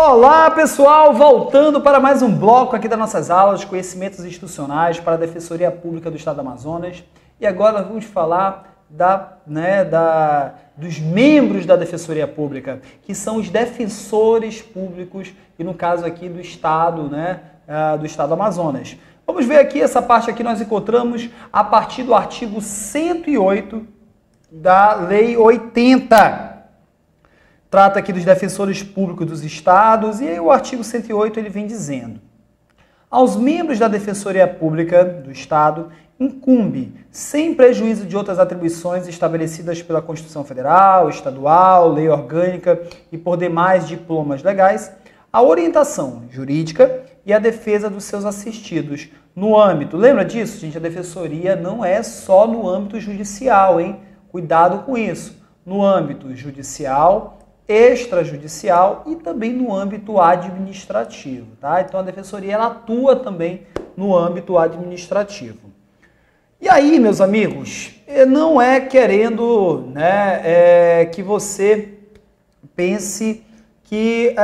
Olá pessoal, voltando para mais um bloco aqui das nossas aulas de conhecimentos institucionais para a Defensoria Pública do Estado do Amazonas. E agora nós vamos falar dos membros da Defensoria Pública, que são os defensores públicos, e no caso aqui do Estado, do Estado do Amazonas. Vamos ver aqui, essa parte aqui nós encontramos a partir do artigo 108 da Lei 80. Trata aqui dos defensores públicos dos estados, e aí o artigo 108 ele vem dizendo: aos membros da Defensoria Pública do Estado incumbe, sem prejuízo de outras atribuições estabelecidas pela Constituição Federal, Estadual, Lei Orgânica e por demais diplomas legais, a orientação jurídica e a defesa dos seus assistidos no âmbito. Lembra disso, gente? A defensoria não é só no âmbito judicial, hein? Cuidado com isso. No âmbito judicial, extrajudicial e também no âmbito administrativo, tá? Então a defensoria ela atua também no âmbito administrativo. E aí, meus amigos, não é querendo, que você pense que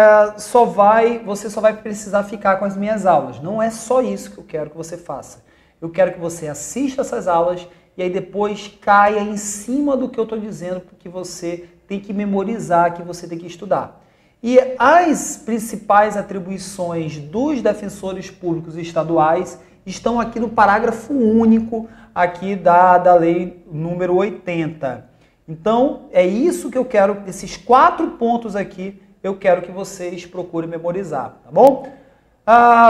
você só vai precisar ficar com as minhas aulas. Não é só isso que eu quero que você faça. Eu quero que você assista essas aulas e aí depois caia em cima do que eu estou dizendo, porque você tem que memorizar, que você tem que estudar. E as principais atribuições dos defensores públicos estaduais estão aqui no parágrafo único aqui da lei número 80. Então, é isso que eu quero, esses 4 pontos aqui, eu quero que vocês procurem memorizar, tá bom?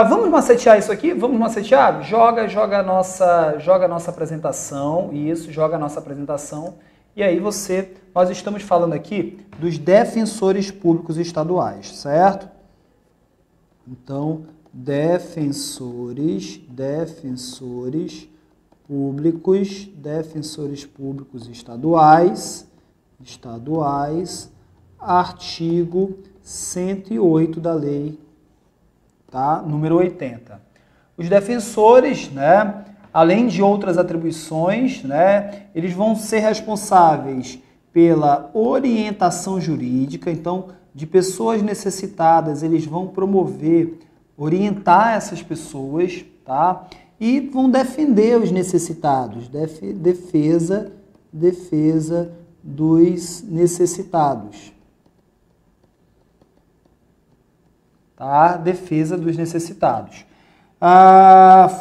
Vamos macetear isso aqui? Vamos macetear? Joga a nossa apresentação, isso, joga a nossa apresentação. E aí nós estamos falando aqui dos defensores públicos estaduais, certo? Então, defensores públicos estaduais, artigo 108 da lei, tá? Número 80. Os defensores, além de outras atribuições, eles vão ser responsáveis pela orientação jurídica. Então, de pessoas necessitadas, eles vão promover, orientar essas pessoas, tá? E vão defender os necessitados, defesa dos necessitados, tá? Defesa dos necessitados.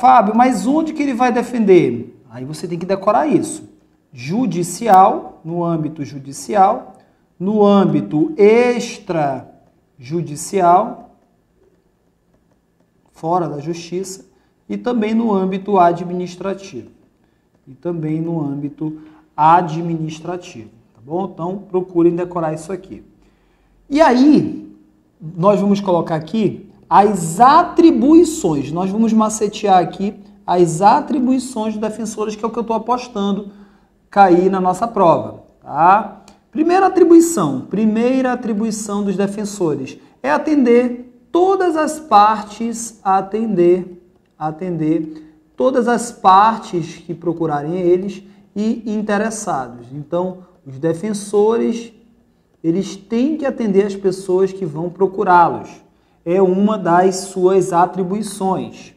Fábio, mas onde que ele vai defender? Aí você tem que decorar isso. Judicial, no âmbito judicial, no âmbito extrajudicial, fora da justiça, e também no âmbito administrativo. Tá bom? Então, procurem decorar isso aqui. E aí, nós vamos colocar aqui as atribuições. Nós vamos macetear aqui as atribuições dos defensores, que é o que eu estou apostando cair na nossa prova, tá? Primeira atribuição dos defensores é atender todas as partes, todas as partes que procurarem eles e interessados. Então, os defensores, eles têm que atender as pessoas que vão procurá-los. É uma das suas atribuições,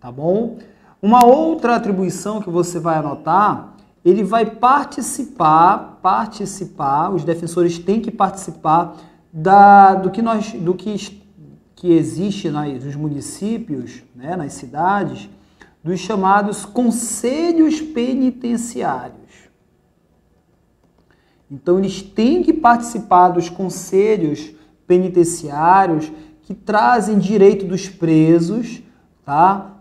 tá bom? Uma outra atribuição que você vai anotar, ele vai participar, os defensores têm que participar do que existe nos municípios, nas cidades, dos chamados conselhos penitenciários. Então, eles têm que participar dos conselhos penitenciários que trazem direito dos presos, tá?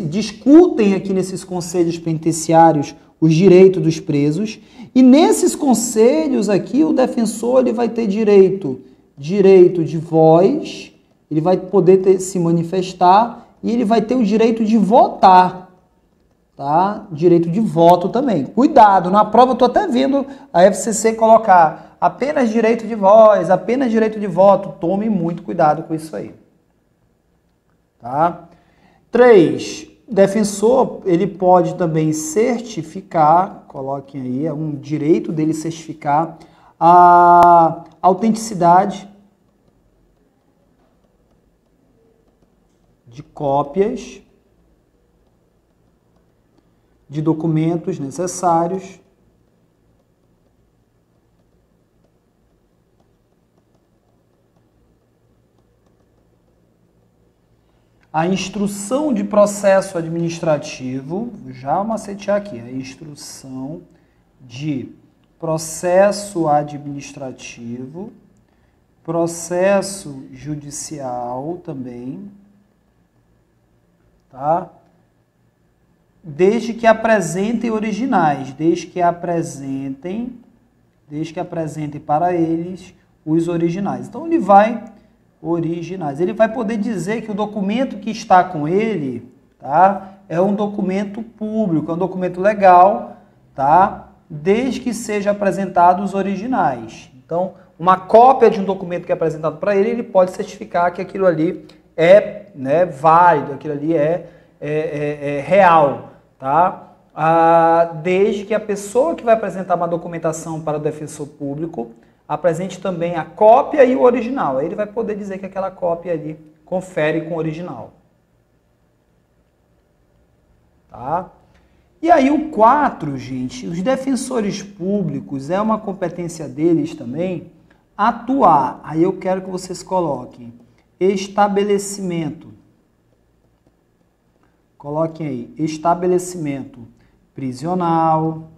Discutem aqui nesses conselhos penitenciários os direitos dos presos, e nesses conselhos aqui o defensor ele vai ter direito de voz, ele vai poder se manifestar e ele vai ter o direito de votar, tá? Direito de voto também. Cuidado, na prova eu estou até vendo a FCC colocar apenas direito de voz, apenas direito de voto. Tome muito cuidado com isso aí. Tá? 3. Defensor, ele pode também certificar, coloquem aí, é um direito dele certificar a autenticidade de cópias de documentos necessários à instrução de processo administrativo, já macetear aqui, a instrução de processo administrativo, processo judicial também, tá? Desde que apresentem originais, desde que apresentem para eles os originais. Então ele vai originais. Ele vai poder dizer que o documento que está com ele, tá, é um documento público, é um documento legal, tá, desde que seja apresentado os originais. Então, uma cópia de um documento que é apresentado para ele, ele pode certificar que aquilo ali é, né, válido, aquilo ali é real, tá? Desde que a pessoa que vai apresentar uma documentação para o defensor público apresente também a cópia e o original. Aí ele vai poder dizer que aquela cópia ali confere com o original. Tá? E aí o 4, gente, os defensores públicos, é uma competência deles também atuar. Aí eu quero que vocês coloquem estabelecimento. Coloquem aí, estabelecimento prisional,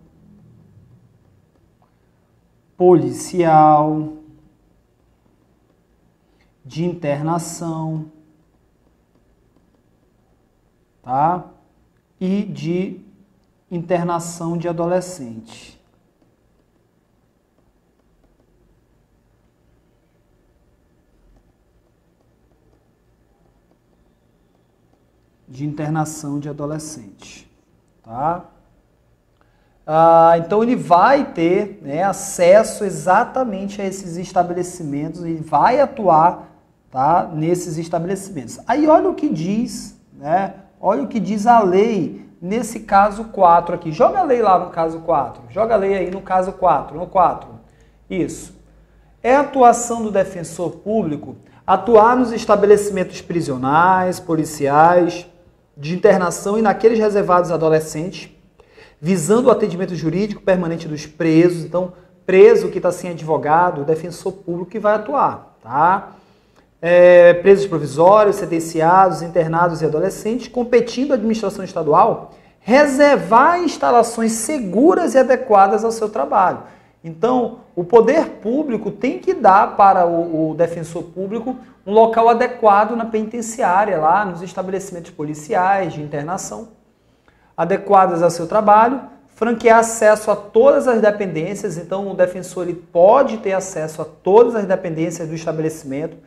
policial, de internação, tá? E de internação de adolescente. De internação de adolescente, tá? Então ele vai ter, né, acesso exatamente a esses estabelecimentos e vai atuar, tá, nesses estabelecimentos. Aí olha o que diz, né? Olha o que diz a lei nesse caso 4 aqui. Joga a lei lá no caso 4. Joga a lei aí no caso 4, no 4. Isso. É a atuação do defensor público atuar nos estabelecimentos prisionais, policiais, de internação e naqueles reservados a adolescentes, visando o atendimento jurídico permanente dos presos. Então, preso que está sem advogado, o defensor público que vai atuar, tá? Presos provisórios, sentenciados, internados e adolescentes, competindo à administração estadual, reservar instalações seguras e adequadas ao seu trabalho. Então, o poder público tem que dar para o defensor público um local adequado na penitenciária, lá nos estabelecimentos policiais, de internação, adequadas ao seu trabalho, franquear acesso a todas as dependências. Então, o defensor ele pode ter acesso a todas as dependências do estabelecimento,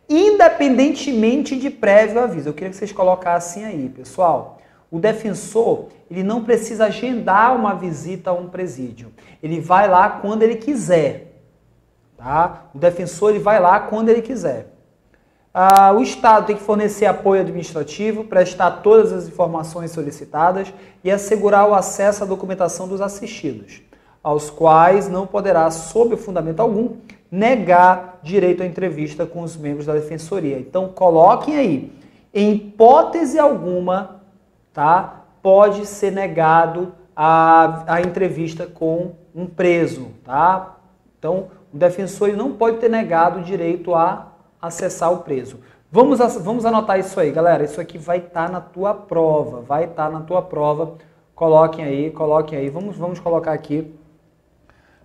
independentemente de prévio aviso. Eu queria que vocês colocassem aí, pessoal. O defensor, ele não precisa agendar uma visita a um presídio. Ele vai lá quando ele quiser, tá? O defensor, ele vai lá quando ele quiser. O Estado tem que fornecer apoio administrativo, prestar todas as informações solicitadas e assegurar o acesso à documentação dos assistidos, aos quais não poderá, sob fundamento algum, negar direito à entrevista com os membros da defensoria. Então, coloquem aí, em hipótese alguma, tá, pode ser negado a entrevista com um preso, tá? Então, o defensor ele não pode ter negado o direito a acessar o preso. Vamos anotar isso aí, galera. Isso aqui vai estar na tua prova, Coloquem aí. Vamos colocar aqui.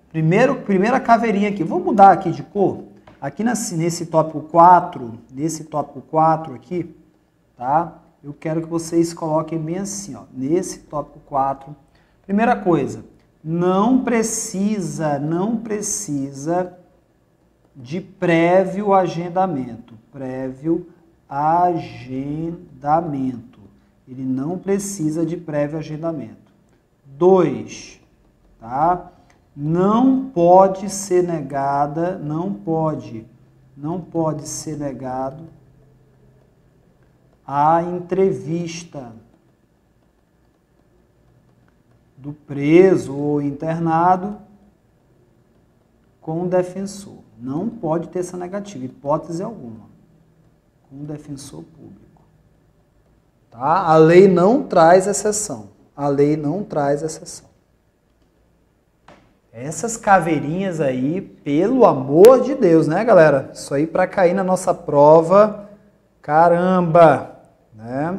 Primeira caveirinha aqui. Vou mudar aqui de cor. Aqui nesse tópico 4, aqui, tá? Eu quero que vocês coloquem bem assim, ó, nesse tópico 4. Primeira coisa, não precisa de prévio agendamento. Ele não precisa de prévio agendamento. 2, tá? Não pode ser negada, não pode ser negado a entrevista do preso ou internado com o defensor. Não pode ter essa negativa, hipótese alguma, com o defensor público. Tá? A lei não traz exceção. A lei não traz exceção. Essas caveirinhas aí, pelo amor de Deus, né, galera? Isso aí para cair na nossa prova, caramba, né?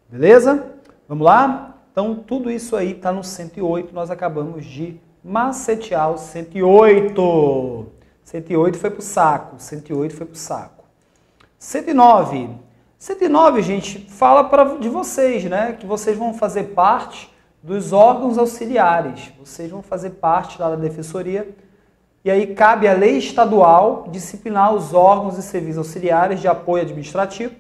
Beleza? Vamos lá? Então, tudo isso aí está no 108, nós acabamos de macetear o 108. 108 foi pro saco, 108 foi pro saco. 109. 109, gente, fala de vocês, né? Que vocês vão fazer parte dos órgãos auxiliares. Vocês vão fazer parte lá da defensoria. E aí cabe à lei estadual disciplinar os órgãos e serviços auxiliares de apoio administrativo,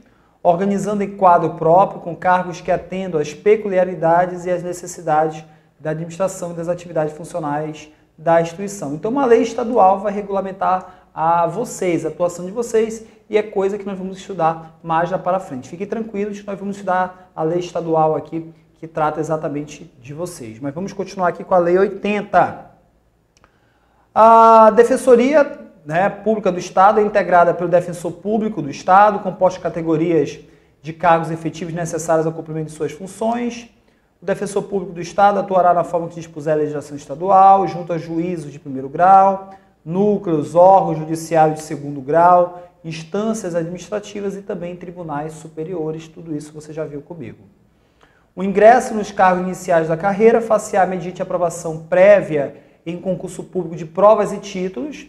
organizando em quadro próprio, com cargos que atendam às peculiaridades e às necessidades da administração e das atividades funcionais da instituição. Então, uma lei estadual vai regulamentar a vocês, a atuação de vocês, e é coisa que nós vamos estudar mais lá para frente. Fiquem tranquilos que nós vamos estudar a lei estadual aqui, que trata exatamente de vocês. Mas vamos continuar aqui com a Lei 80. A Defensoria, né, Pública do Estado é integrada pelo Defensor Público do Estado, composta de categorias de cargos efetivos necessários ao cumprimento de suas funções. O Defensor Público do Estado atuará na forma que dispuser a legislação estadual, junto a juízos de primeiro grau, núcleos, órgãos judiciários de segundo grau, instâncias administrativas e também tribunais superiores. Tudo isso você já viu comigo. O ingresso nos cargos iniciais da carreira far-se-á mediante aprovação prévia em concurso público de provas e títulos.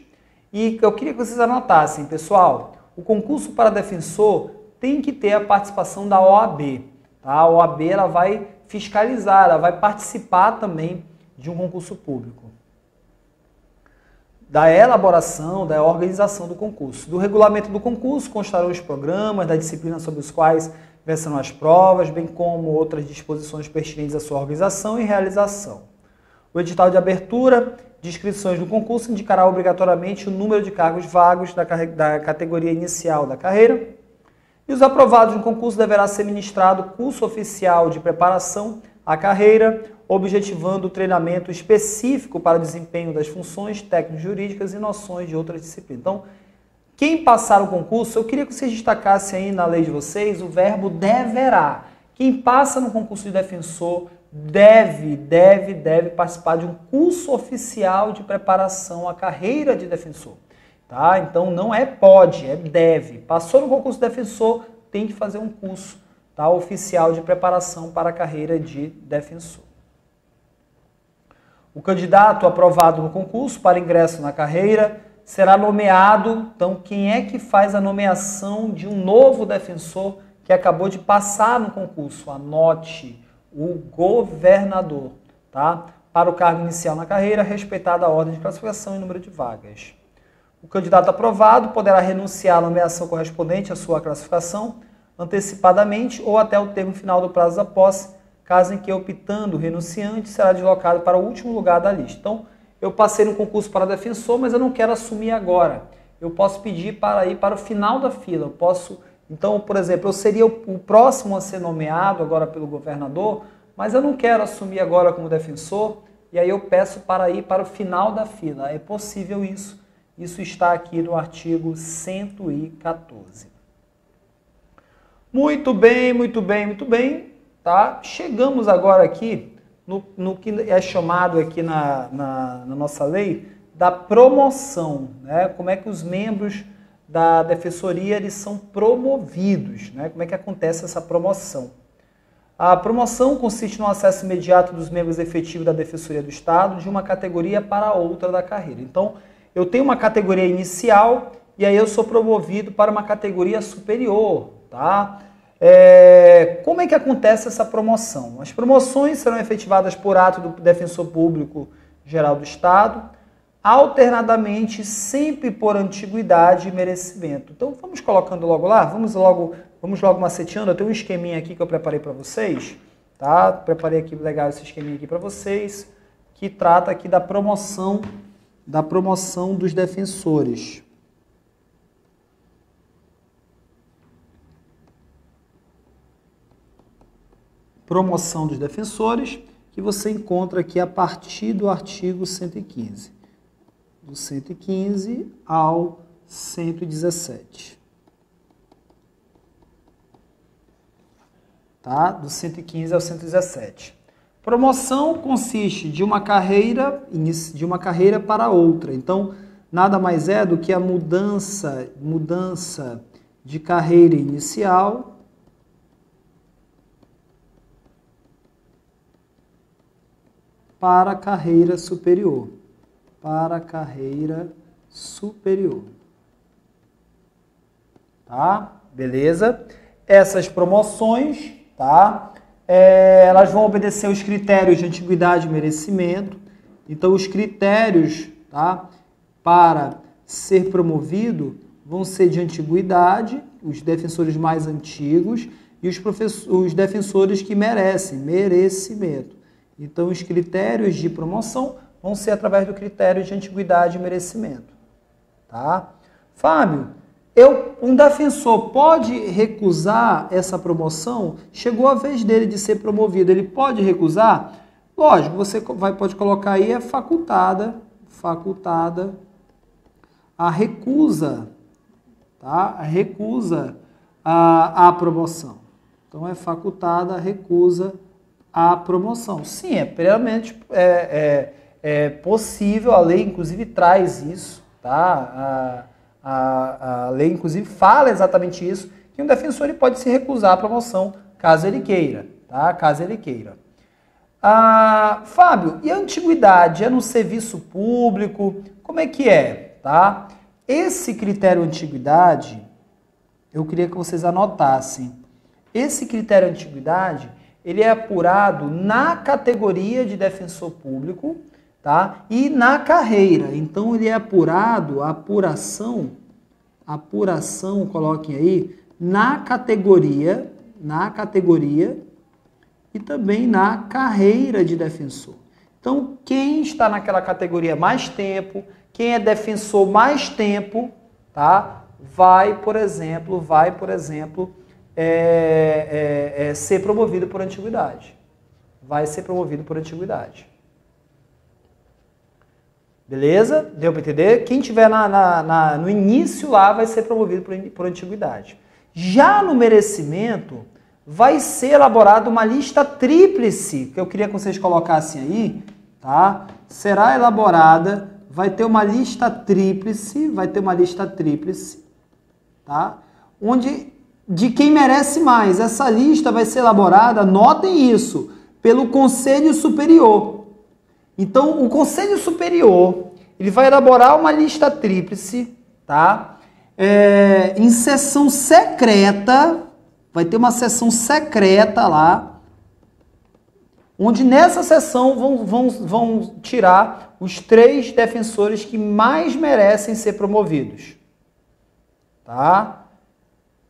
E eu queria que vocês anotassem, pessoal, o concurso para defensor tem que ter a participação da OAB. Tá? A OAB ela vai fiscalizar, ela vai participar também de um concurso público. Da elaboração, da organização do concurso. Do regulamento do concurso constarão os programas, da disciplina sobre os quais versarão as provas, bem como outras disposições pertinentes à sua organização e realização. O edital de abertura de inscrições do concurso indicará obrigatoriamente o número de cargos vagos da categoria inicial da carreira. E os aprovados no concurso deverá ser ministrado curso oficial de preparação à carreira, objetivando o treinamento específico para o desempenho das funções técnico-jurídicas e noções de outras disciplinas. Então, quem passar o concurso, eu queria que vocês destacassem aí na lei de vocês o verbo deverá. Quem passa no concurso de defensor deve participar de um curso oficial de preparação à carreira de defensor. Tá? Então não é pode, é deve. Passou no concurso de defensor, tem que fazer um curso, tá, oficial de preparação para a carreira de defensor. O candidato aprovado no concurso para ingresso na carreira será nomeado. Então, quem é que faz a nomeação de um novo defensor que acabou de passar no concurso? Anote: o governador, tá? Para o cargo inicial na carreira, respeitada a ordem de classificação e número de vagas. O candidato aprovado poderá renunciar à nomeação correspondente à sua classificação antecipadamente ou até o termo final do prazo da posse, caso em que, optando o renunciante, será deslocado para o último lugar da lista. Então, eu passei no concurso para defensor, mas eu não quero assumir agora. Eu posso pedir para ir para o final da fila. Eu posso, então, por exemplo, eu seria o próximo a ser nomeado agora pelo governador, mas eu não quero assumir agora como defensor, e aí eu peço para ir para o final da fila. É possível isso. Isso está aqui no artigo 114. Muito bem, muito bem, muito bem. Tá? Chegamos agora aqui no que é chamado aqui na nossa lei da promoção. Né? Como é que os membros da defensoria eles são promovidos? Né? Como é que acontece essa promoção? A promoção consiste no acesso imediato dos membros efetivos da Defensoria do Estado de uma categoria para outra da carreira. Então, eu tenho uma categoria inicial e aí eu sou promovido para uma categoria superior, tá? Como é que acontece essa promoção? As promoções serão efetivadas por ato do Defensor Público Geral do Estado, alternadamente, sempre por antiguidade e merecimento. Então, vamos colocando logo lá? Vamos logo maceteando. Eu tenho um esqueminha aqui que eu preparei para vocês, tá? Preparei aqui legal esse esqueminha aqui para vocês, que trata aqui da promoção dos defensores. Promoção dos defensores, que você encontra aqui a partir do artigo 115. Do 115 ao 117. Tá? Do 115 ao 117. Promoção consiste de uma carreira para outra. Então, nada mais é do que a mudança de carreira inicial para a carreira superior. Para a carreira superior. Tá? Beleza? Essas promoções, tá? Elas vão obedecer os critérios de antiguidade e merecimento. Então, os critérios, tá, para ser promovido vão ser de antiguidade, os defensores mais antigos, e os defensores que merecem, merecimento. Então, os critérios de promoção vão ser através do critério de antiguidade e merecimento. Tá? Fábio, um defensor pode recusar essa promoção? Chegou a vez dele de ser promovido, ele pode recusar? Lógico, você pode colocar aí, é facultada a recusa, tá? A recusa à promoção. Então, é facultada a recusa à promoção. Sim, é plenamente possível, a lei inclusive traz isso, tá? A lei, inclusive, fala exatamente isso, que um defensor ele pode se recusar à promoção, caso ele queira, tá? Caso ele queira. Fábio, e a antiguidade é no serviço público? Como é que é, tá? Esse critério antiguidade, eu queria que vocês anotassem. Esse critério antiguidade, ele é apurado na categoria de defensor público, tá? E na carreira. Então, ele é apurado, a apuração, coloquem aí, na categoria e também na carreira de defensor. Então, quem está naquela categoria mais tempo, quem é defensor mais tempo, tá? Vai, por exemplo, ser promovido por antiguidade. Vai ser promovido por antiguidade. Beleza? Deu para entender? Quem estiver no início lá vai ser promovido por antiguidade. Já no merecimento, vai ser elaborada uma lista tríplice, que eu queria que vocês colocassem aí, tá? Será elaborada, vai ter uma lista tríplice, tá? Onde, de quem merece mais. Essa lista vai ser elaborada, notem isso, pelo Conselho Superior. Então, o Conselho Superior, ele vai elaborar uma lista tríplice, tá? Em sessão secreta, vai ter uma sessão secreta lá, onde nessa sessão vão tirar os 3 defensores que mais merecem ser promovidos, tá?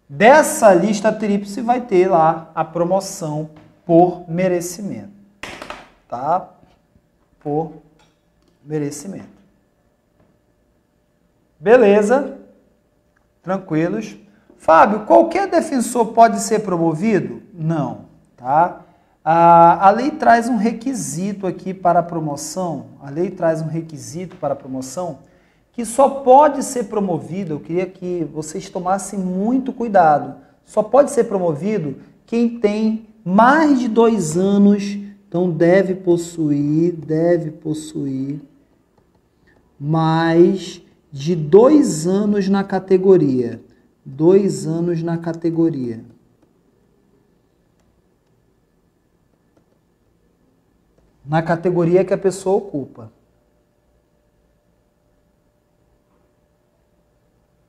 Dessa lista tríplice vai ter lá a promoção por merecimento, tá? Por merecimento. Beleza? Tranquilos? Fábio, qualquer defensor pode ser promovido? Não, tá? A lei traz um requisito aqui para a promoção, que só pode ser promovido, eu queria que vocês tomassem muito cuidado, só pode ser promovido quem tem mais de 2 anos. Então, deve possuir mais de 2 anos na categoria. 2 anos na categoria. Na categoria que a pessoa ocupa.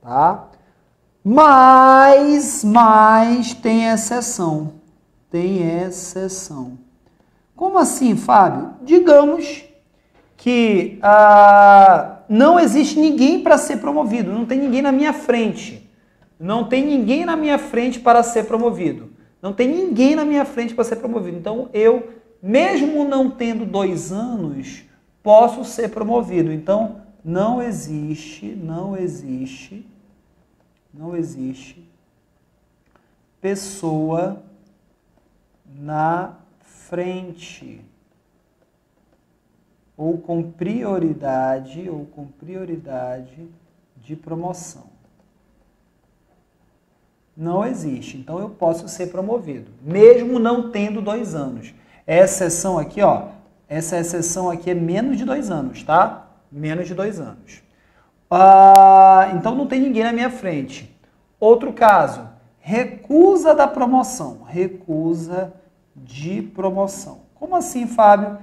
Tá? Mas tem exceção. Como assim, Fábio? Digamos que não existe ninguém para ser promovido, não tem ninguém na minha frente. Para ser promovido. Então, eu, mesmo não tendo 2 anos, posso ser promovido. Então, não existe pessoa na frente ou com prioridade de promoção. Não existe. Então, eu posso ser promovido, mesmo não tendo 2 anos. Essa exceção aqui, ó, essa exceção aqui é menos de 2 anos, tá? Menos de 2 anos. Então, não tem ninguém na minha frente. Outro caso, recusa da promoção. Recusa de promoção. Como assim, Fábio?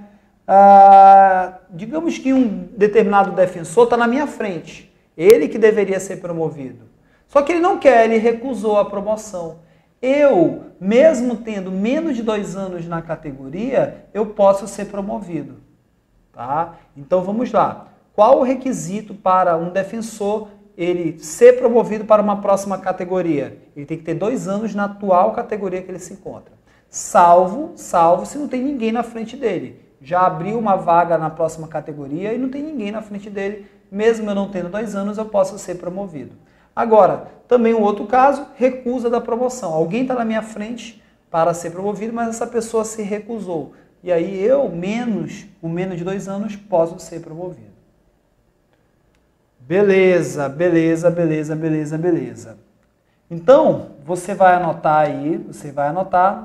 Digamos que um determinado defensor está na minha frente. Ele que deveria ser promovido. Só que ele não quer, ele recusou a promoção. Eu, mesmo tendo menos de 2 anos na categoria, eu posso ser promovido. Tá? Então vamos lá. Qual o requisito para um defensor ele ser promovido para uma próxima categoria? Ele tem que ter 2 anos na atual categoria que ele se encontra. Salvo se não tem ninguém na frente dele. Já abriu uma vaga na próxima categoria e não tem ninguém na frente dele. Mesmo eu não tendo 2 anos, eu posso ser promovido. Agora, também um outro caso, recusa da promoção. Alguém está na minha frente para ser promovido, mas essa pessoa se recusou. E aí eu, com menos de 2 anos, posso ser promovido. Beleza, beleza, beleza, beleza, beleza. Então, você vai anotar aí,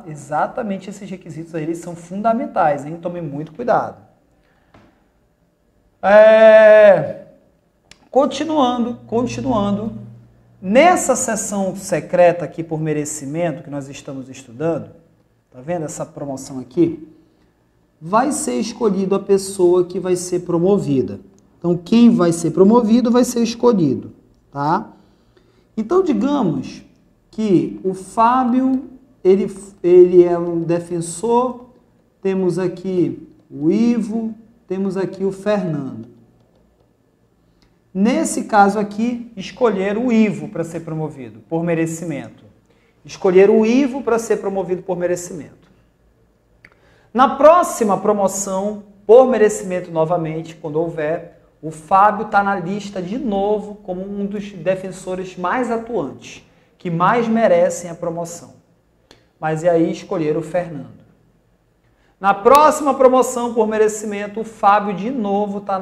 exatamente esses requisitos aí, eles são fundamentais, hein? Tome muito cuidado. Continuando. Nessa sessão secreta aqui por merecimento que nós estamos estudando, tá vendo essa promoção aqui? Vai ser escolhido a pessoa que vai ser promovida. Então, quem vai ser promovido vai ser escolhido, tá? Então, digamos que o Fábio, ele é um defensor, temos aqui o Ivo, temos aqui o Fernando. Nesse caso aqui, escolher o Ivo para ser promovido por merecimento. Escolher o Ivo para ser promovido por merecimento. Na próxima promoção, por merecimento novamente, quando houver, o Fábio está na lista de novo como um dos defensores mais atuantes, que mais merecem a promoção. Mas e aí escolher o Fernando. Na próxima promoção por merecimento, o Fábio de novo está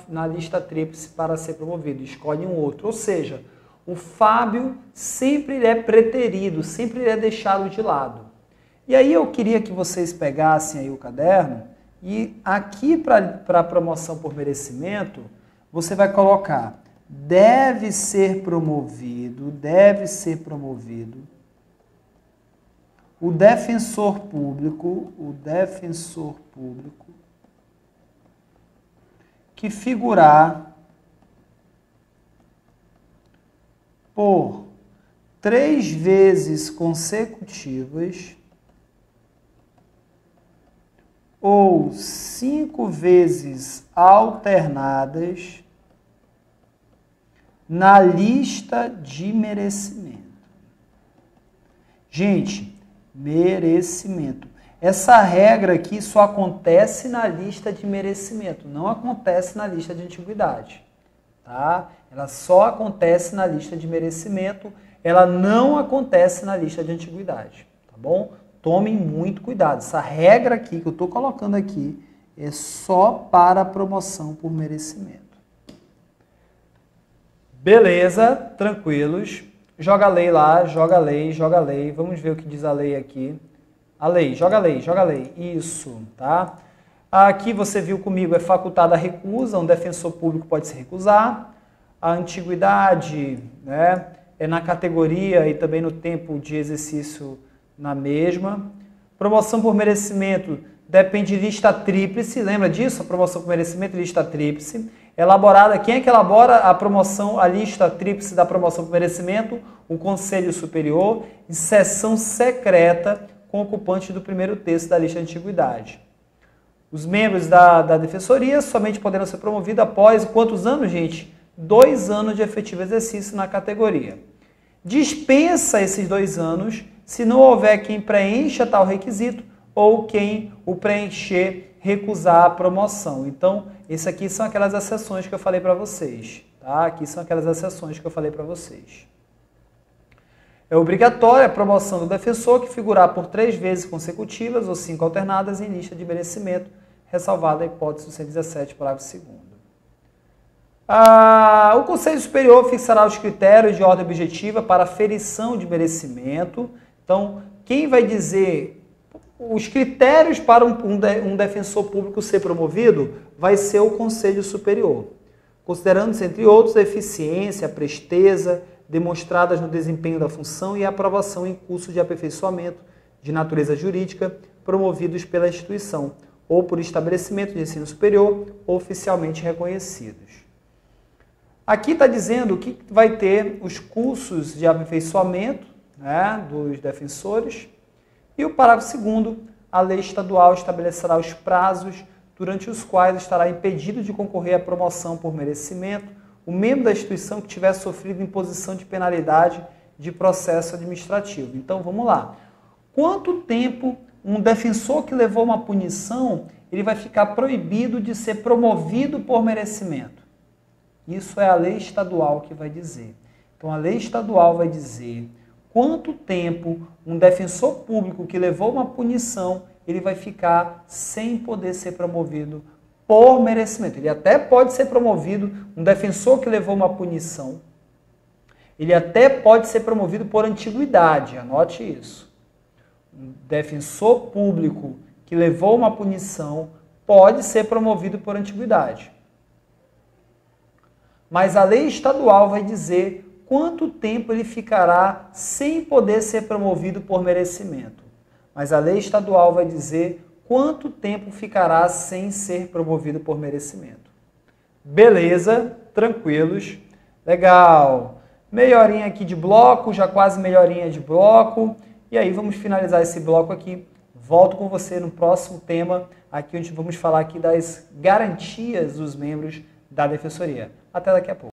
na lista tríplice para ser promovido. Escolhe um outro. Ou seja, o Fábio sempre é preterido, sempre é deixado de lado. E aí eu queria que vocês pegassem aí o caderno e aqui para a promoção por merecimento, você vai colocar deve ser promovido o defensor público que figurar por 3 vezes consecutivas ou 5 vezes alternadas na lista de merecimento. Gente, merecimento. Essa regra aqui só acontece na lista de merecimento, não acontece na lista de antiguidade, tá? Ela só acontece na lista de merecimento, ela não acontece na lista de antiguidade, tá bom? Tomem muito cuidado. Essa regra aqui que eu estou colocando aqui é só para a promoção por merecimento. Beleza, tranquilos. Joga a lei lá, joga a lei. Vamos ver o que diz a lei aqui. A lei, joga a lei. Isso, tá? Aqui você viu comigo, é facultada a recusa, um defensor público pode se recusar. A antiguidade, né, é na categoria e também no tempo de exercício na mesma. Promoção por merecimento depende de lista tríplice, lembra disso? A promoção por merecimento, lista tríplice. Elaborada, quem é que elabora a promoção, a lista tríplice da promoção por merecimento? O Conselho Superior, em sessão secreta, com ocupante do primeiro terço da lista de antiguidade. Os membros da Defensoria somente poderão ser promovidos após quantos anos, gente? 2 anos de efetivo exercício na categoria. Dispensa esses 2 anos se não houver quem preencha tal requisito ou quem o preencher recusar a promoção. Então, essas aqui são aquelas exceções que eu falei para vocês. Tá? Aqui são aquelas exceções que eu falei para vocês. É obrigatória a promoção do defensor que figurar por 3 vezes consecutivas ou 5 alternadas em lista de merecimento, ressalvada a hipótese do 117, parágrafo 2º. O Conselho Superior fixará os critérios de ordem objetiva para aferição de merecimento. Então, quem vai dizer os critérios para um defensor público ser promovido vai ser o Conselho Superior, considerando-se, entre outros, a eficiência, a presteza demonstradas no desempenho da função e a aprovação em curso de aperfeiçoamento de natureza jurídica promovidos pela instituição ou por estabelecimento de ensino superior oficialmente reconhecidos. Aqui está dizendo que vai ter os cursos de aperfeiçoamento, né, dos defensores. E o parágrafo 2º, a lei estadual estabelecerá os prazos durante os quais estará impedido de concorrer à promoção por merecimento o membro da instituição que tiver sofrido imposição de penalidade de processo administrativo. Então, vamos lá. Quanto tempo um defensor que levou uma punição, ele vai ficar proibido de ser promovido por merecimento? Isso é a lei estadual que vai dizer. Então, a lei estadual vai dizer quanto tempo um defensor público que levou uma punição, ele vai ficar sem poder ser promovido por merecimento. Ele até pode ser promovido, um defensor que levou uma punição, ele até pode ser promovido por antiguidade, anote isso. Um defensor público que levou uma punição pode ser promovido por antiguidade. Mas a lei estadual vai dizer quanto tempo ele ficará sem poder ser promovido por merecimento. Mas a lei estadual vai dizer quanto tempo ficará sem ser promovido por merecimento. Beleza? Tranquilos? Legal! Meia horinha aqui de bloco, já quase meia horinha de bloco. E aí vamos finalizar esse bloco aqui. Volto com você no próximo tema, aqui onde vamos falar aqui das garantias dos membros da Defensoria. Até daqui a pouco.